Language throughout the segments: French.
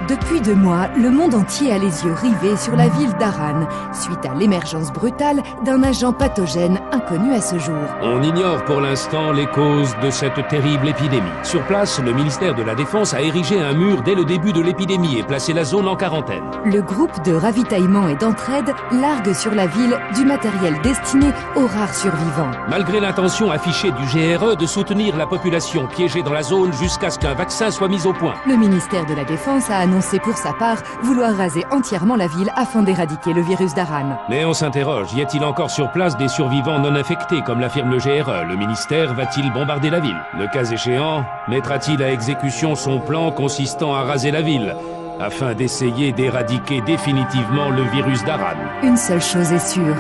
Depuis 2 mois, le monde entier a les yeux rivés sur la ville d'Harran, suite à l'émergence brutale d'un agent pathogène inconnu à ce jour. On ignore pour l'instant les causes de cette terrible épidémie. Sur place, le ministère de la Défense a érigé un mur dès le début de l'épidémie et placé la zone en quarantaine. Le groupe de ravitaillement et d'entraide largue sur la ville du matériel destiné aux rares survivants. Malgré l'intention affichée du GRE de soutenir la population piégée dans la zone jusqu'à ce qu'un vaccin soit mis au point. Le ministère de la Défense a annoncé pour sa part vouloir raser entièrement la ville afin d'éradiquer le virus d'Harran. Mais on s'interroge, y a-t-il encore sur place des survivants non infectés comme l'affirme le GRE? Le ministère va-t-il bombarder la ville? Le cas échéant, mettra-t-il à exécution son plan consistant à raser la ville afin d'essayer d'éradiquer définitivement le virus d'Harran? Une seule chose est sûre,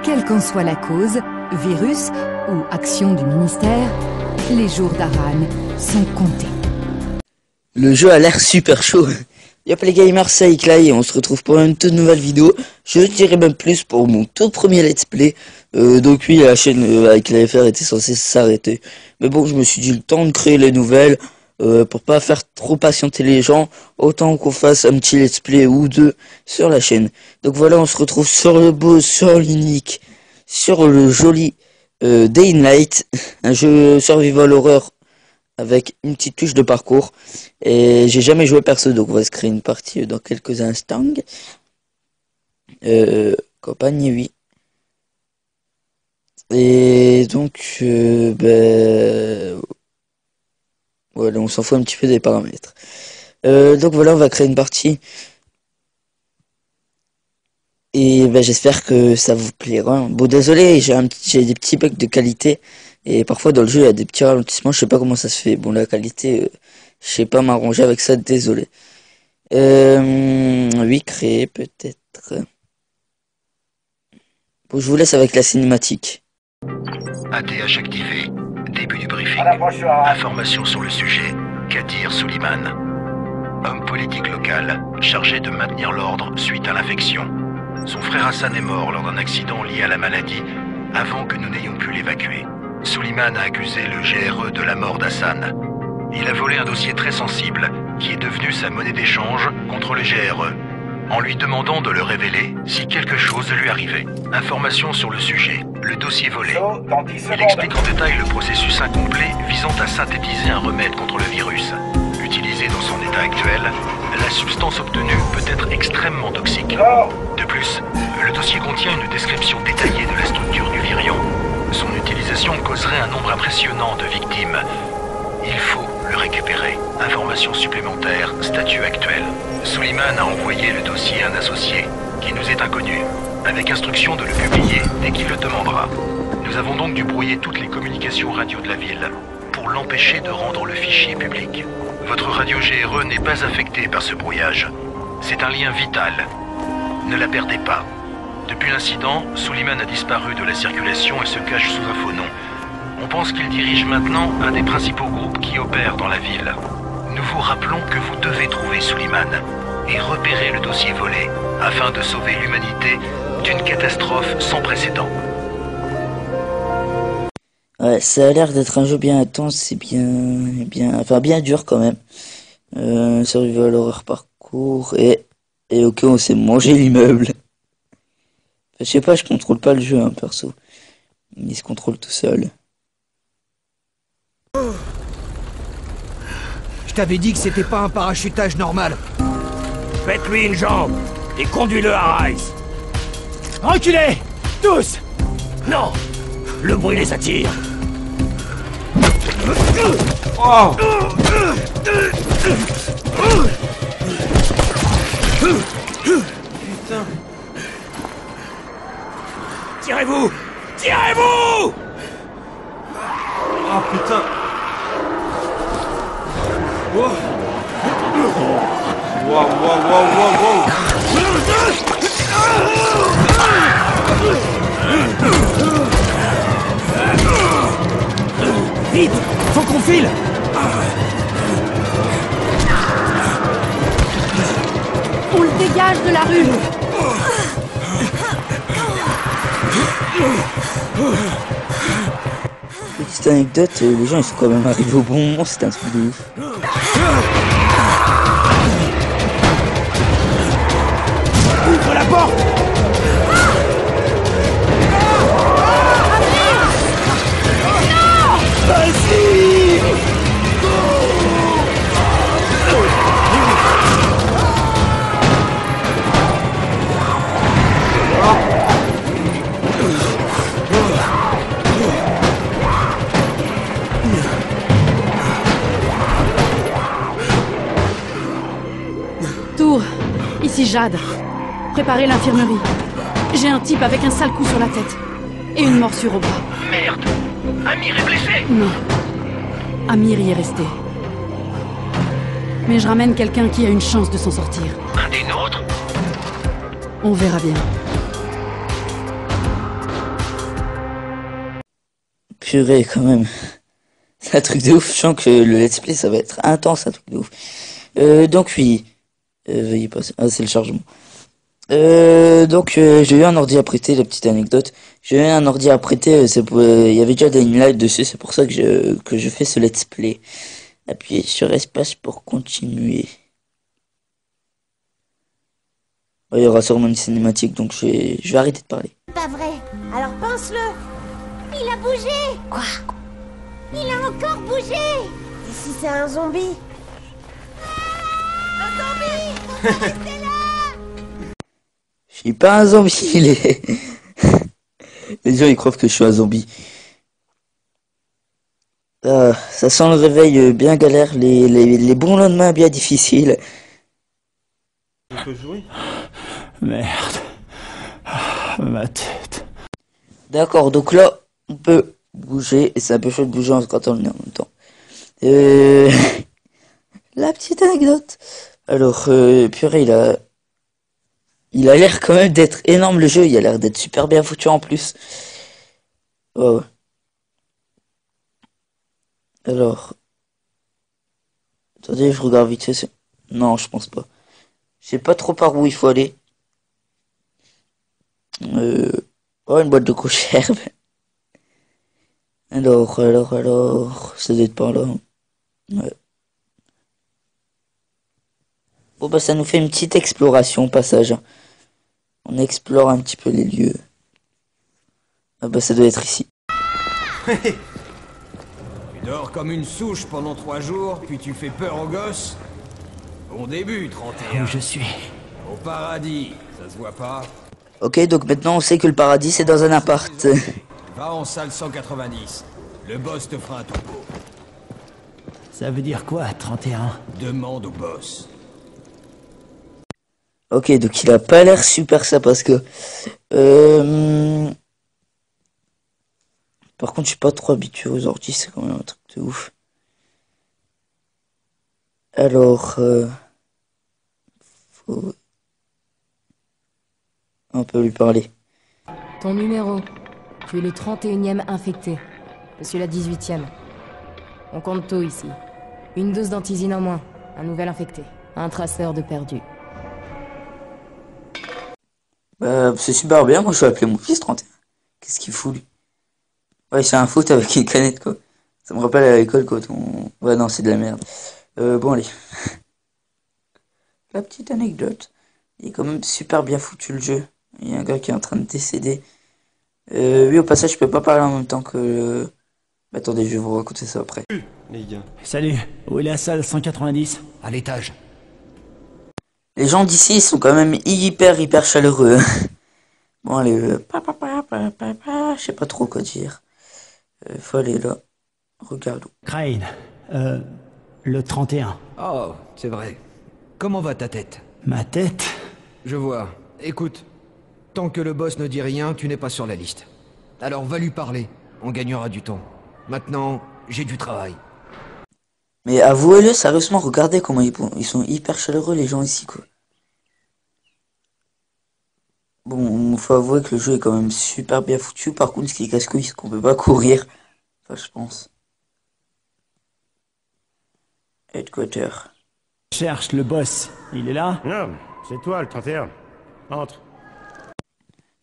quelle qu'en soit la cause, virus ou action du ministère, les jours d'Harran sont comptés. Le jeu a l'air super chaud. Yop les gamers, c'est Iclay et on se retrouve pour une toute nouvelle vidéo. Je dirais même plus pour mon tout premier let's play. Donc oui, la chaîne avec l'AFR était censée s'arrêter. Mais bon, je me suis dit le temps de créer les nouvelles. Pour pas faire trop patienter les gens, autant qu'on fasse un petit let's play ou deux sur la chaîne. Donc voilà, on se retrouve sur le beau, sur l'unique, sur le joli Day in Light, un jeu survival horror avec une petite touche de parcours. Et j'ai jamais joué perso, donc on va se créer une partie dans quelques instants. Campagne, oui. Et donc, voilà, on s'en fout un petit peu des paramètres. Donc voilà, on va créer une partie. Et j'espère que ça vous plaira. Bon, désolé, j'ai des petits bugs de qualité. Et parfois dans le jeu, il y a des petits ralentissements. Je sais pas comment ça se fait. Bon, la qualité, je sais pas m'arranger avec ça, désolé. Oui, créer peut-être. Bon, je vous laisse avec la cinématique. ATH activé. Début du briefing. Information sur le sujet. Kadir Suleiman. Homme politique local, chargé de maintenir l'ordre suite à l'infection. Son frère Hassan est mort lors d'un accident lié à la maladie, avant que nous n'ayons pu l'évacuer. Suleiman a accusé le GRE de la mort d'Hassan. Il a volé un dossier très sensible, qui est devenu sa monnaie d'échange contre le GRE, en lui demandant de le révéler si quelque chose lui arrivait. Information sur le sujet, le dossier volé. Il explique en détail le processus incomplet visant à synthétiser un remède contre le virus. Utilisé dans son état actuel, la substance obtenue peut être extrêmement toxique. De plus, le dossier contient une description détaillée de la structure du virion. Son utilisation causerait un nombre impressionnant de victimes. Il faut le récupérer. Information supplémentaire, statut actuel. Suleiman a envoyé le dossier à un associé, qui nous est inconnu, avec instruction de le publier dès qu'il le demandera. Nous avons donc dû brouiller toutes les communications radio de la ville, pour l'empêcher de rendre le fichier public. Votre radio GRE n'est pas affectée par ce brouillage. C'est un lien vital. Ne la perdez pas. Depuis l'incident, Suleiman a disparu de la circulation et se cache sous un faux nom. On pense qu'il dirige maintenant un des principaux groupes qui opèrent dans la ville. Nous vous rappelons que vous devez trouver Suleiman et repérer le dossier volé afin de sauver l'humanité d'une catastrophe sans précédent. Ouais, ça a l'air d'être un jeu bien intense, c'est bien dur quand même. Survival horror parcours et ok, on s'est mangé l'immeuble. Je sais pas, je contrôle pas le jeu, hein, perso. Il se contrôle tout seul. Je t'avais dit que c'était pas un parachutage normal. Faites-lui une jambe et conduis-le à Rice. Reculez, tous. Non, le bruit les attire. Oh. Putain. Tirez-vous! Tirez-vous! Oh putain! Wow! Wow, wow, wow, wow, wow! Vite! Faut qu'on file! On le dégage de la rue. Petite anecdote, les gens ils sont quand même arrivés au bon moment, c'était un truc de ouf. porte! Vas-y! Tour, ici Jade. Préparez l'infirmerie. J'ai un type avec un sale coup sur la tête. Et une morsure au bras. Merde! Amir est blessé! Non. Amir y est resté. Mais je ramène quelqu'un qui a une chance de s'en sortir. Un des nôtres? On verra bien. Purée, quand même. C'est un truc de ouf. Je sens que le let's play, ça va être intense, un truc de ouf. Donc oui. Veuillez passer. Ah, c'est le chargement. J'ai eu un ordi à prêter, la petite anecdote. J'ai eu un ordi à prêter, il y avait déjà Dying Light dessus, c'est pour ça que je fais ce let's play. Appuyez sur espace pour continuer. Il y aura sûrement une cinématique, donc je vais arrêter de parler. Pas vrai. Alors pense-le. Il a bougé. Quoi? Il a encore bougé. Et si c'est un zombie? Un zombie. Faut pas rester là. Je suis pas un zombie, les gens ils croient que je suis un zombie. Ah, ça sent le réveil bien galère, les bons lendemains bien difficiles. On peut jouer? Merde. Ah, ma tête. D'accord, donc là, on peut bouger, et c'est un peu chaud de bouger quand on est en même temps. La petite anecdote. Alors, purée, il a l'air quand même d'être énorme le jeu, il a l'air d'être super bien foutu en plus. Oh. Alors. Attendez, je regarde vite fait. Non, je pense pas. Je sais pas trop par où il faut aller. Oh, une boîte de conserve. Alors, ça doit être par là. Ouais. Bon, bah, ça nous fait une petite exploration au passage. On explore un petit peu les lieux. Ah, bah, ça doit être ici. Tu dors comme une souche pendant 3 jours, puis tu fais peur aux gosses? Bon début, 31. Où je suis? Au paradis, ça se voit pas? Ok, donc maintenant on sait que le paradis c'est dans un appart. Va en salle 190. Le boss te fera un topo. Ça veut dire quoi, 31? Demande au boss. Ok, donc il a pas l'air super ça parce que... Par contre, je suis pas trop habitué aux ordi, c'est quand même un truc de ouf. Alors... On peut lui parler. Ton numéro. Tu es le 31e infecté. Je suis la 18e. On compte tout ici. Une dose d'antisine en moins. Un nouvel infecté. Un traceur de perdu. C'est super bien, moi je vais appeler mon fils 31. Qu'est-ce qu'il fout lui? Ouais, c'est un foot avec une canette quoi. Ça me rappelle à l'école quand on... Ouais non, c'est de la merde. Bon allez. La petite anecdote. Il est quand même super bien foutu le jeu. Il y a un gars qui est en train de décéder. Oui, au passage, je peux pas parler en même temps que... Attendez, je vais vous raconter ça après. Les gars. Salut, où est la salle 190? À l'étage. Les gens d'ici, ils sont quand même hyper chaleureux. Bon, allez, je sais pas trop quoi dire. Faut aller là. Regarde. Crane, le 31. Oh, c'est vrai. Comment va ta tête? Ma tête? Je vois. Écoute, tant que le boss ne dit rien, tu n'es pas sur la liste. Alors va lui parler, on gagnera du temps. Maintenant, j'ai du travail. Mais avouez-le, sérieusement, regardez comment ils sont hyper chaleureux les gens ici, quoi. Bon, faut avouer que le jeu est quand même super bien foutu. Par contre, ce qui est casse-couille, c'est qu'on peut pas courir. Enfin, je pense. Headquarter. Cherche le boss. Il est là? Non, c'est toi le 31. Entre.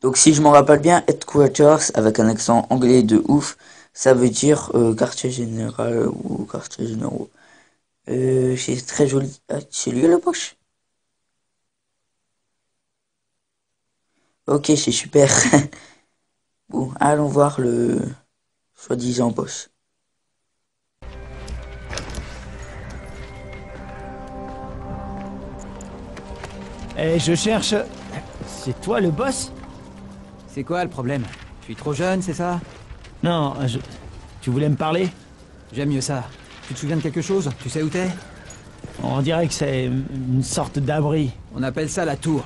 Donc si je m'en rappelle bien, Headquarters, avec un accent anglais de ouf, ça veut dire quartier général ou quartier généraux. C'est très joli. Ah, c'est lui à la poche. Ok, c'est super. Bon, allons voir le soi-disant boss. Eh, je cherche... C'est toi le boss? C'est quoi le problème? Je suis trop jeune, c'est ça? Non, Tu voulais me parler? J'aime mieux ça. Tu te souviens de quelque chose? Tu sais où t'es? On dirait que c'est une sorte d'abri. On appelle ça la tour.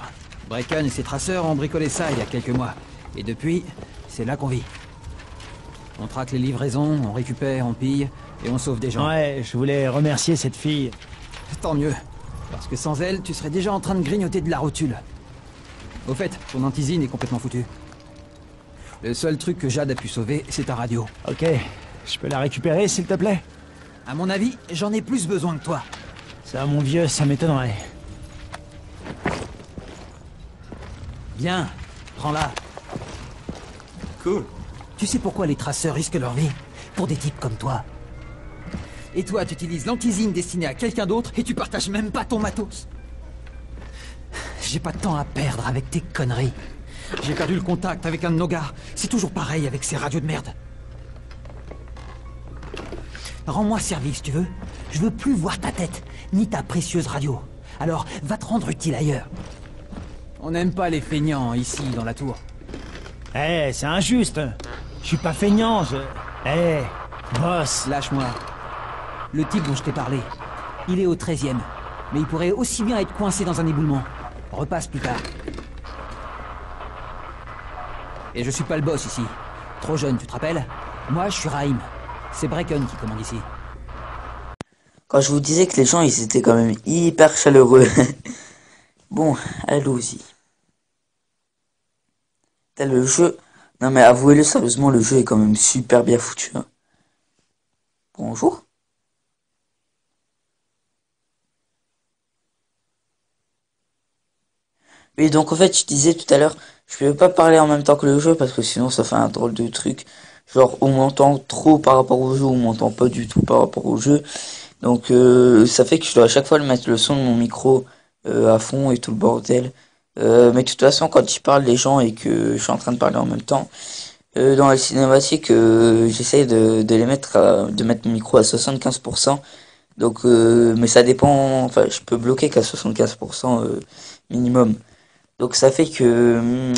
Brecken et ses traceurs ont bricolé ça il y a quelques mois. Et depuis, c'est là qu'on vit. On traque les livraisons, on récupère, on pille, et on sauve des gens. Ouais, je voulais remercier cette fille. Tant mieux. Parce que sans elle, tu serais déjà en train de grignoter de la rotule. Au fait, ton antisine est complètement foutue. Le seul truc que Jade a pu sauver, c'est ta radio. Ok, je peux la récupérer, s'il te plaît? À mon avis, j'en ai plus besoin que toi. Ça, mon vieux, ça m'étonnerait. Viens, prends-la. Cool. Tu sais pourquoi les traceurs risquent leur vie? Pour des types comme toi. Et toi, tu utilises l'antisine destinée à quelqu'un d'autre et tu partages même pas ton matos. J'ai pas de temps à perdre avec tes conneries. J'ai perdu le contact avec un de nos gars. C'est toujours pareil avec ces radios de merde. Rends-moi service, tu veux? Je veux plus voir ta tête, ni ta précieuse radio. Alors, va te rendre utile ailleurs. On n'aime pas les feignants ici, dans la tour. Eh, c'est injuste. Je suis pas feignant, Eh, boss. Lâche-moi. Le type dont je t'ai parlé, il est au 13e. Mais il pourrait aussi bien être coincé dans un éboulement. Repasse plus tard. Et je suis pas le boss ici. Trop jeune, tu te rappelles? Moi, je suis Raïm. C'est Brecken qui commande ici. Quand je vous disais que les gens, ils étaient quand même hyper chaleureux. Bon, allons-y. Le jeu... Non mais avouez-le, sérieusement, le jeu est quand même super bien foutu. Hein. Bonjour. Oui, donc en fait, je disais tout à l'heure, je ne peux pas parler en même temps que le jeu parce que sinon ça fait un drôle de truc. Genre, on m'entend trop par rapport au jeu, on m'entend pas du tout par rapport au jeu. Donc, ça fait que je dois à chaque fois mettre le son de mon micro à fond et tout le bordel. Mais de toute façon, quand je parle les gens et que je suis en train de parler en même temps, dans la cinématique, j'essaye de les mettre, de mettre mon micro à 75%. Donc, mais ça dépend, enfin, je peux bloquer qu'à 75% minimum. Donc ça fait que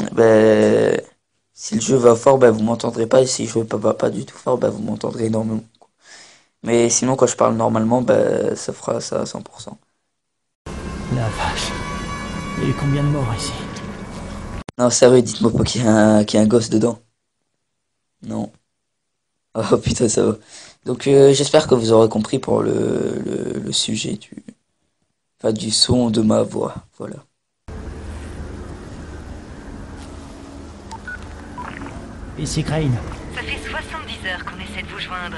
si le jeu va fort, vous m'entendrez pas, et si le jeu va pas du tout fort, vous m'entendrez énormément. Mais sinon, quand je parle normalement, ça fera ça à 100%. La vache. Il y a eu combien de morts ici? Non, sérieux, dites-moi pas qu'il y a un gosse dedans. Non. Oh putain, ça va. Donc j'espère que vous aurez compris pour le sujet du son de ma voix. Voilà. Ici Crane. Ça fait 70 heures qu'on essaie de vous joindre.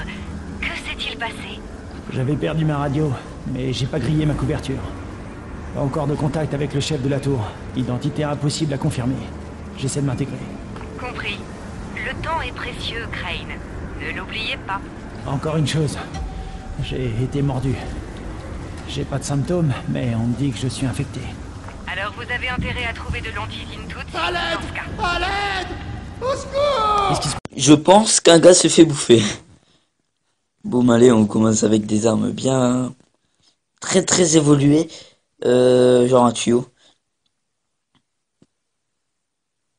Que s'est-il passé? J'avais perdu ma radio, mais j'ai pas grillé ma couverture. Pas encore de contact avec le chef de la tour. Identité impossible à confirmer. J'essaie de m'intégrer. Compris. Le temps est précieux, Crane. Ne l'oubliez pas. Encore une chose. J'ai été mordu. J'ai pas de symptômes, mais on me dit que je suis infecté. Alors vous avez intérêt à trouver de l'antisine tout de suite. À l'aide! Dans ce cas. À l'aide! Au secours! Je pense qu'un gars se fait bouffer. Bon, allez, on commence avec des armes bien... très très évoluées. Genre un tuyau.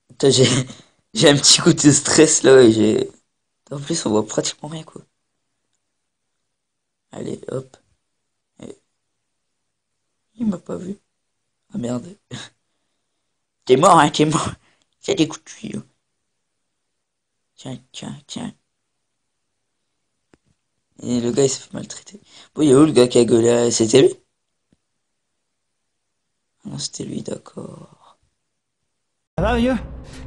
Putain, j'ai un petit coup de stress là et j'ai... En plus, on voit pratiquement rien, quoi. Allez, hop. Et... Il m'a pas vu. Ah merde. T'es mort, hein, t'es mort. C'est des coups de tuyau. Tiens, tiens, tiens. Et le gars, il s'est fait maltraiter. Bon, il y a où le gars qui a gueulé? C'était lui? Ah non, c'était lui, d'accord. Ça va, vieux?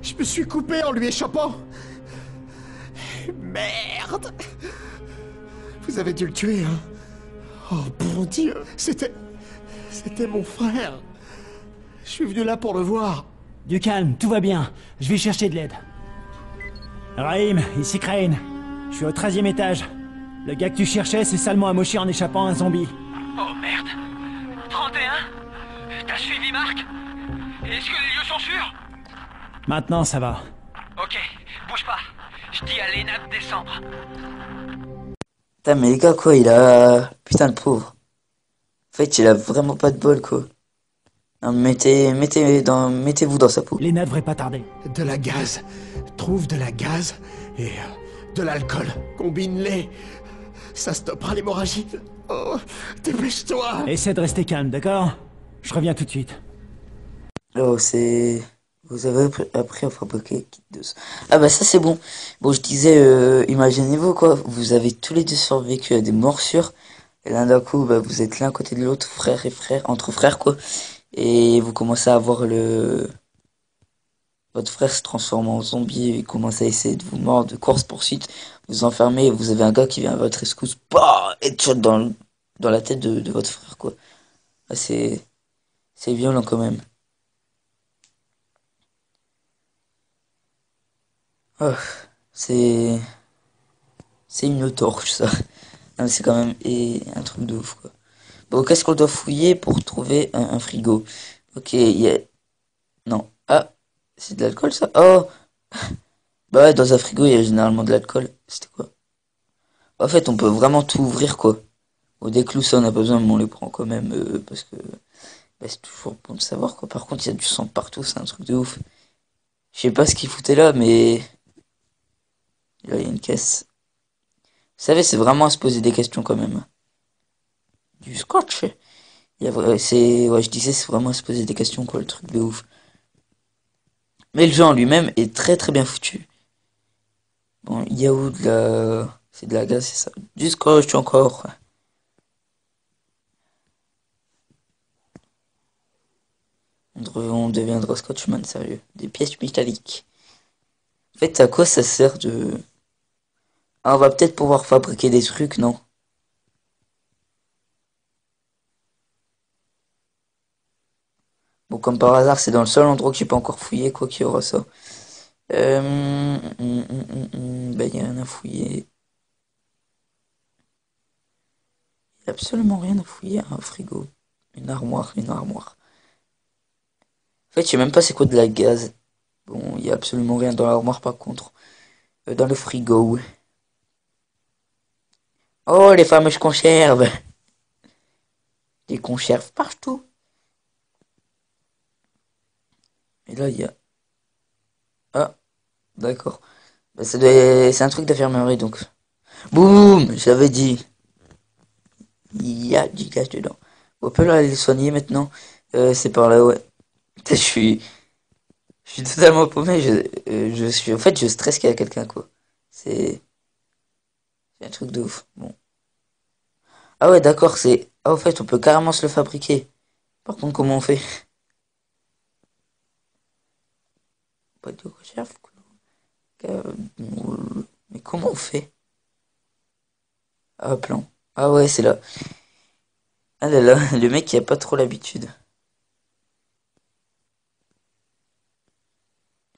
Je me suis coupé en lui échappant. Merde! Vous avez dû le tuer, hein? Oh, bon Dieu! C'était mon frère. Je suis venu là pour le voir. Du calme, tout va bien. Je vais chercher de l'aide. Raïm, ici Crane. Je suis au 13e étage. Le gars que tu cherchais s'est salement amoché en échappant à un zombie. Oh merde! 31? T'as suivi Marc? Est-ce que les lieux sont sûrs? Maintenant, ça va. Ok, bouge pas. Je dis à Lena de descendre. Putain, mais les gars, quoi, il a... Putain, le pauvre. En fait, il a vraiment pas de bol, quoi. Non, mettez-vous dans sa peau. Lena devrait pas tarder. De la gaz. Trouve de la gaz et de l'alcool. Combine-les. Ça stoppera l'hémorragie. Oh, dépêche-toi. Essaie de rester calme, d'accord? Je reviens tout de suite. Oh, c'est... Vous avez appris à fabriquer kit de... Ah bah ça c'est bon. Bon, je disais, imaginez-vous, quoi. Vous avez tous les deux survécu à des morsures. Et là, d'un coup, bah, vous êtes l'un à côté de l'autre, frère et frère, entre frères, quoi. Et vous commencez à voir votre frère se transforme en zombie et commence à essayer de vous mordre, de course-poursuite. Vous enfermez et vous avez un gars qui vient à votre rescousse. Bah, headshot dans la tête de votre frère, quoi. Ah, c'est violent, quand même. Oh, c'est une torche, ça. Non, mais c'est quand même un truc de ouf, quoi. Bon, qu'est-ce qu'on doit fouiller pour trouver un frigo? Ok, il y a... Non. Ah, c'est de l'alcool, ça? Oh. Bah ouais, dans un frigo, il y a généralement de l'alcool. C'était quoi? En fait, on peut vraiment tout ouvrir, quoi. Au déclou, ça, on n'a pas besoin, mais on les prend quand même, parce que... Bah, c'est toujours bon de savoir, quoi. Par contre, il y a du sang partout, c'est un truc de ouf. Je sais pas ce qu'il foutait là, mais... Là, il y a une caisse. Vous savez, c'est vraiment à se poser des questions, quand même. Du scotch. Ouais, je disais, c'est vraiment à se poser des questions, quoi, le truc de ouf. Mais le jeu en lui-même est très très bien foutu. Bon, il y a où de la... C'est de la gaz, c'est ça. Du scotch encore. On deviendra Scotchman, sérieux. Des pièces métalliques. En fait, à quoi ça sert de... Ah, on va peut-être pouvoir fabriquer des trucs, non? Bon, comme par hasard, c'est dans le seul endroit que j'ai pas encore fouillé, quoi qu'il y aura ça. Bah, il y a rien à fouiller. Il y a absolument rien à fouiller. Un frigo. Une armoire. En fait, je sais même pas c'est quoi de la gaz. Bon, il y a absolument rien dans l'armoire, par contre. Dans le frigo. Oh, les fameuses conserves. Des conserves partout. Et là, il y a... Ah, d'accord. Bah, c'est un truc d'infirmerie, donc. Boum, j'avais dit. Il y a du gaz dedans. On peut aller le soigner maintenant. C'est par là, ouais. Putain, je suis totalement paumé. En fait, je stresse qu'il y a quelqu'un, quoi. C'est un truc de ouf. Bon. Ah ouais, d'accord, c'est... Ah, en fait, on peut carrément se le fabriquer. Par contre, comment on fait? Pas de recherche. Mais comment on fait? Ah, plan. Ah ouais, c'est là. Ah là là, le mec qui a pas trop l'habitude.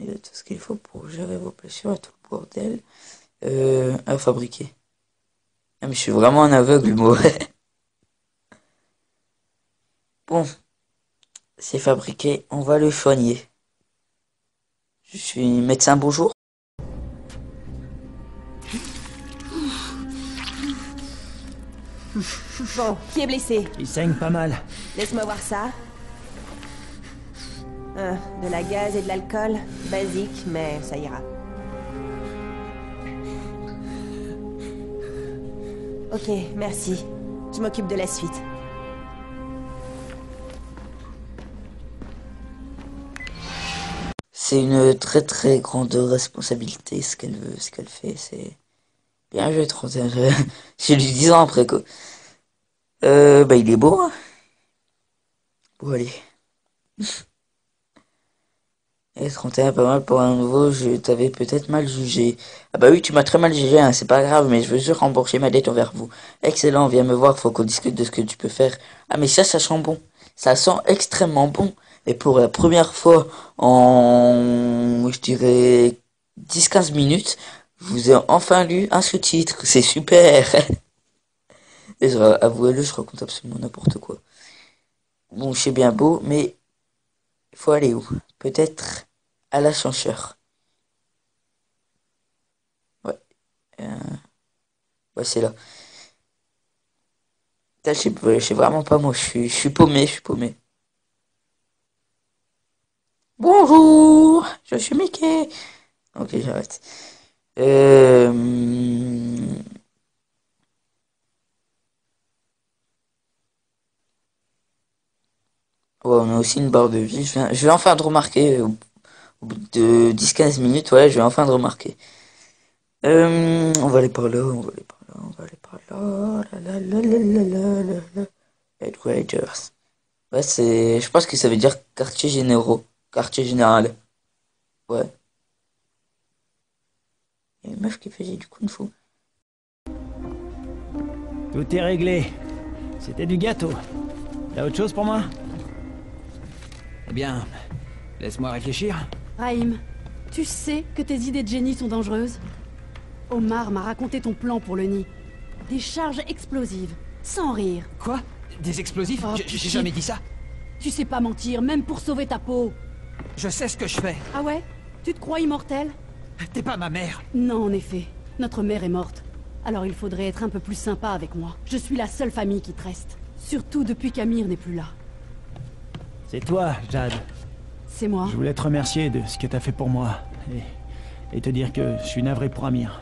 Il a tout ce qu'il faut pour gérer vos blessures et tout le bordel. À fabriquer. Ah, mais je suis vraiment un aveugle, moi. Bon. C'est fabriqué, on va le soigner. Je suis médecin, bonjour. Bon, qui est blessé? Il saigne pas mal. Laisse-moi voir ça. De la gaz et de l'alcool. Basique, mais ça ira. Ok, merci. Je m'occupe de la suite. C'est une très très grande responsabilité ce qu'elle veut, ce qu'elle fait, c'est... Bien joué, 31. J'ai lu 10 ans après, quoi. Bah il est beau, hein. Bon, allez. Et 31, pas mal pour un nouveau, je t'avais peut-être mal jugé. Ah bah oui, tu m'as très mal jugé, hein, c'est pas grave, mais je veux juste rembourser ma dette envers vous. Excellent, viens me voir, faut qu'on discute de ce que tu peux faire. Ah mais ça sent bon. Ça sent extrêmement bon. Et pour la première fois en, je dirais, 10-15 minutes, je vous ai enfin lu un sous-titre. C'est super. Et avouez-le, je raconte absolument n'importe quoi. Bon, c'est bien beau, mais il faut aller où? Peut-être à l'ascenseur. Ouais. Ouais, c'est là. Putain, je sais vraiment pas moi, je suis paumé, je suis paumé. Bonjour, je suis Mickey. Ok, j'arrête. Ouais, on a aussi une barre de vie. Je vais enfin de remarquer, au bout de 10-15 minutes, ouais, je vais enfin de remarquer. On va aller par là, on va aller par là, on va aller par là. La, la, la, la, la, la, la. Headquarters. Ouais, je pense que ça veut dire quartier généraux. Quartier général. Ouais. Il y a une meuf qui faisait du kung-fu. Tout est réglé. C'était du gâteau. T'as autre chose pour moi? Eh bien, laisse-moi réfléchir. Raïm, tu sais que tes idées de génie sont dangereuses? Omar m'a raconté ton plan pour le nid. Des charges explosives, sans rire. Quoi? Des explosifs? Oh, J'ai jamais dit ça. Tu sais pas mentir, même pour sauver ta peau. Je sais ce que je fais. Ah ouais? Tu te crois immortel? T'es pas ma mère. Non, en effet. Notre mère est morte. Alors il faudrait être un peu plus sympa avec moi. Je suis la seule famille qui te reste. Surtout depuis qu'Amir n'est plus là. C'est toi, Jade. C'est moi. Je voulais te remercier de ce que t'as fait pour moi. Et te dire que je suis navré pour Amir.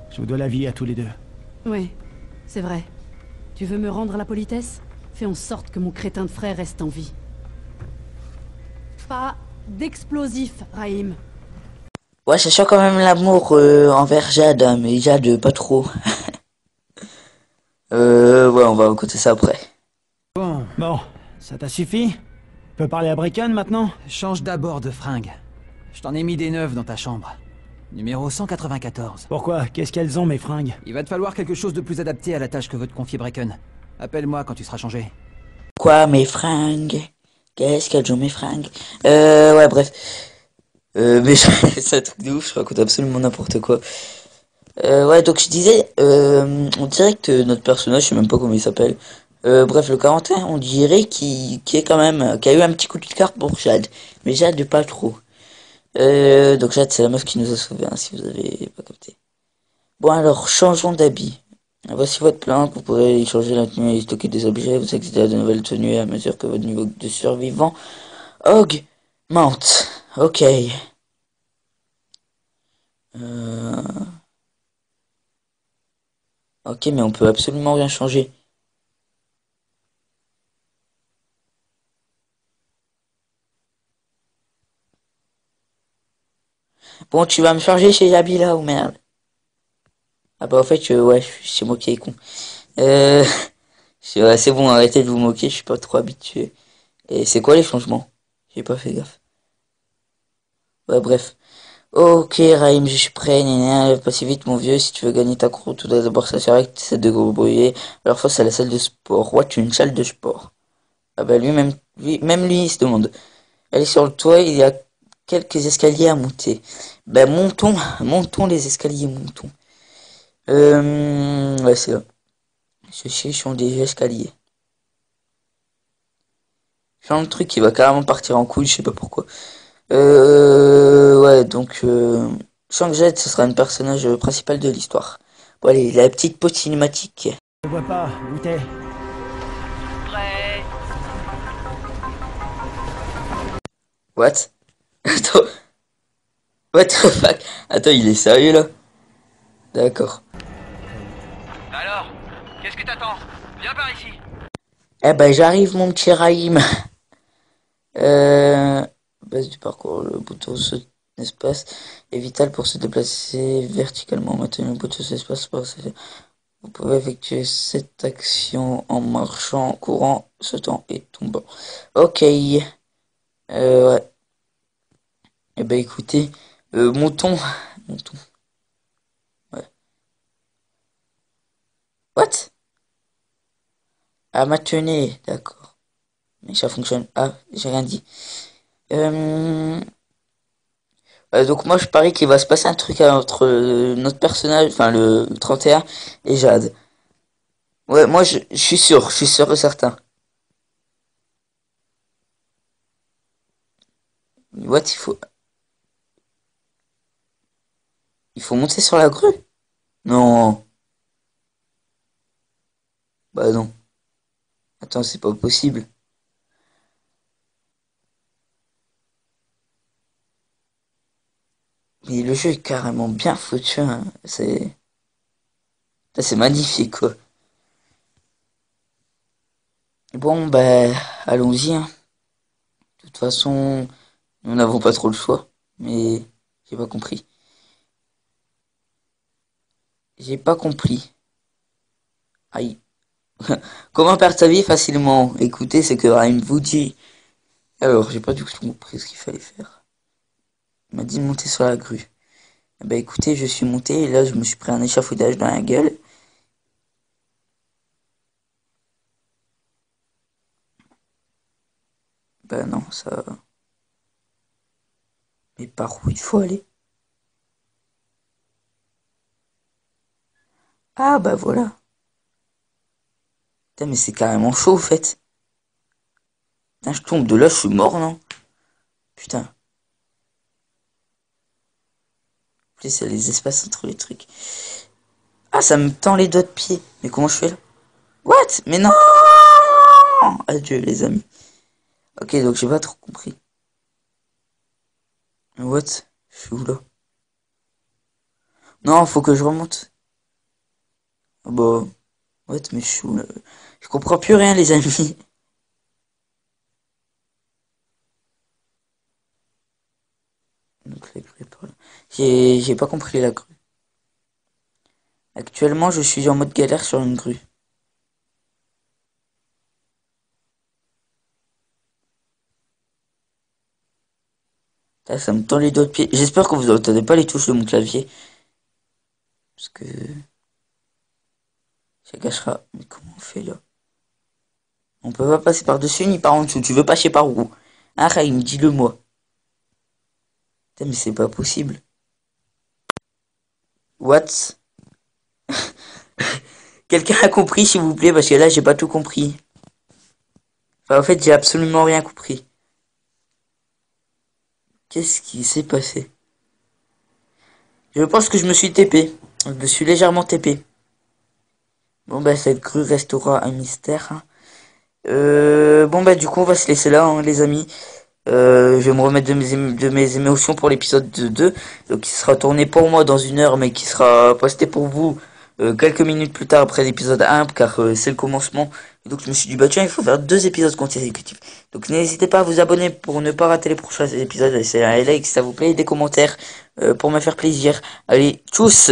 Je vous dois la vie à tous les deux. Oui, c'est vrai. Tu veux me rendre la politesse? Fais en sorte que mon crétin de frère reste en vie. Pas d'explosifs, Raïm. Ouais, ça sent quand même l'amour envers Jade, hein, mais Jade pas trop. Ouais, on va écouter ça après. Bon, ça t'a suffi? Tu peux parler à Brecken maintenant? Change d'abord de fringue. Je t'en ai mis des neuves dans ta chambre. Numéro 194. Pourquoi? Qu'est-ce qu'elles ont, mes fringues? Il va te falloir quelque chose de plus adapté à la tâche que veut te confier Brecken. Appelle-moi quand tu seras changé. Quoi, mes fringues? Qu'est-ce qu'elles ont, mes fringues? Ouais, bref. Mais c'est un truc de ouf, je raconte absolument n'importe quoi. Ouais, donc je disais, on dirait que notre personnage, je sais même pas comment il s'appelle. Bref, le 41, on dirait qu'il est quand même, qu'il a eu un petit coup de cœur pour Jade. Mais Jade, pas trop. Donc Jade, c'est la meuf qui nous a sauvés, hein, si vous avez pas capté. Bon, alors, changeons d'habit. Voici votre plan, vous pourrez y changer la tenue et stocker des objets, vous accédez à de nouvelles tenues à mesure que votre niveau de survivant augmente. Ok. Ok, mais on peut absolument rien changer. Bon, tu vas me charger chez Jabi là ou merde? Ah bah en fait, ouais, c'est moi qui est con. Ouais, c'est bon, arrêtez de vous moquer, je suis pas trop habitué. Et c'est quoi les changements? J'ai pas fait gaffe. Ouais, bref. Ok, Raïm, je suis prêt. Néné, pas si vite, mon vieux. Si tu veux gagner ta croûte, tu dois d'abord s'assurer que tu essaies de grouiller. Alors, face à la salle de sport. Ouais, tu es une salle de sport. Ah bah, même lui, il se demande. Allez sur le toit, il y a quelques escaliers à monter. Ben, montons les escaliers, montons. Ouais, c'est là. Ceux-ci sont des escaliers. Genre le truc qui va carrément partir en couille, je sais pas pourquoi. Ouais, donc, Shang-Jet, ce sera un personnage principal de l'histoire. Bon, allez, la petite pause cinématique. Je vois pas, où t'es? Prêt. What? Attends. What the fuck? Attends, il est sérieux, là? D'accord. Alors, qu'est-ce que t'attends? Viens par ici. Eh ben, j'arrive, mon petit Raïm. Base du parcours, le bouton saut espace est vital pour se déplacer verticalement. Maintenant, le bouton saut espace, vous pouvez effectuer cette action en marchant, courant, sautant et tombant. Ok. Ouais. Eh ben, écoutez, montons. Ouais. What? Ah, maintenez, d'accord. Mais ça fonctionne. Ah, j'ai rien dit. Donc moi je parie qu'il va se passer un truc entre notre personnage, enfin le 31 et Jade. Ouais, moi je suis sûr et certain. What, il faut... Il faut monter sur la grue? Non. Bah non. Attends, c'est pas possible. Mais le jeu est carrément bien foutu, hein. C'est magnifique, quoi. Bon, bah, allons-y, hein. De toute façon, nous n'avons pas trop le choix. Mais j'ai pas compris. J'ai pas compris. Aïe. Comment perdre sa vie facilement? Écoutez ce que Rhyme vous dit. Alors, j'ai pas du tout compris ce qu'il fallait faire. Il m'a dit de monter sur la grue. Eh ben écoutez, je suis monté et là je me suis pris un échafaudage dans la gueule. Ben non, ça... Mais par où il faut aller? Ah bah voilà. Putain, mais c'est carrément chaud, au fait. Putain, je tombe de là, je suis mort, non? Putain. En plus, il y a les espaces entre les trucs. Ah, ça me tend les doigts de pied. Mais comment je fais là? What? Mais non! Adieu, les amis. Ok, donc j'ai pas trop compris. What? Je suis où là? Non, faut que je remonte. Ah bah... What? Mais je suis où là? Je comprends plus rien, les amis. Donc la grue est par là. J'ai pas compris la grue. Actuellement, je suis en mode galère sur une grue. Là, ça me tend les doigts de pied. J'espère que vous n'entendez pas les touches de mon clavier. Parce que... ça gâchera. Mais comment on fait là? On peut pas passer par-dessus ni par en dessous. Tu veux passer par où? Arrête, dis-le moi. Putain, mais c'est pas possible. What? Quelqu'un a compris, s'il vous plaît, parce que là, j'ai pas tout compris. Enfin, en fait, j'ai absolument rien compris. Qu'est-ce qui s'est passé? Je pense que je me suis TP. Je me suis légèrement TP. Bon, bah, cette grue restera un mystère. Hein. Bon, bah, du coup, on va se laisser là, hein, les amis. Je vais me remettre de mes émotions pour l'épisode 2. Donc, qui sera tourné pour moi dans 1 heure, mais qui sera posté pour vous quelques minutes plus tard après l'épisode 1, car c'est le commencement. Et donc je me suis dit, bah tiens, il faut faire 2 épisodes consécutifs. Donc n'hésitez pas à vous abonner pour ne pas rater les prochains épisodes. Laissez un like si ça vous plaît, des commentaires pour me faire plaisir. Allez, tchuss!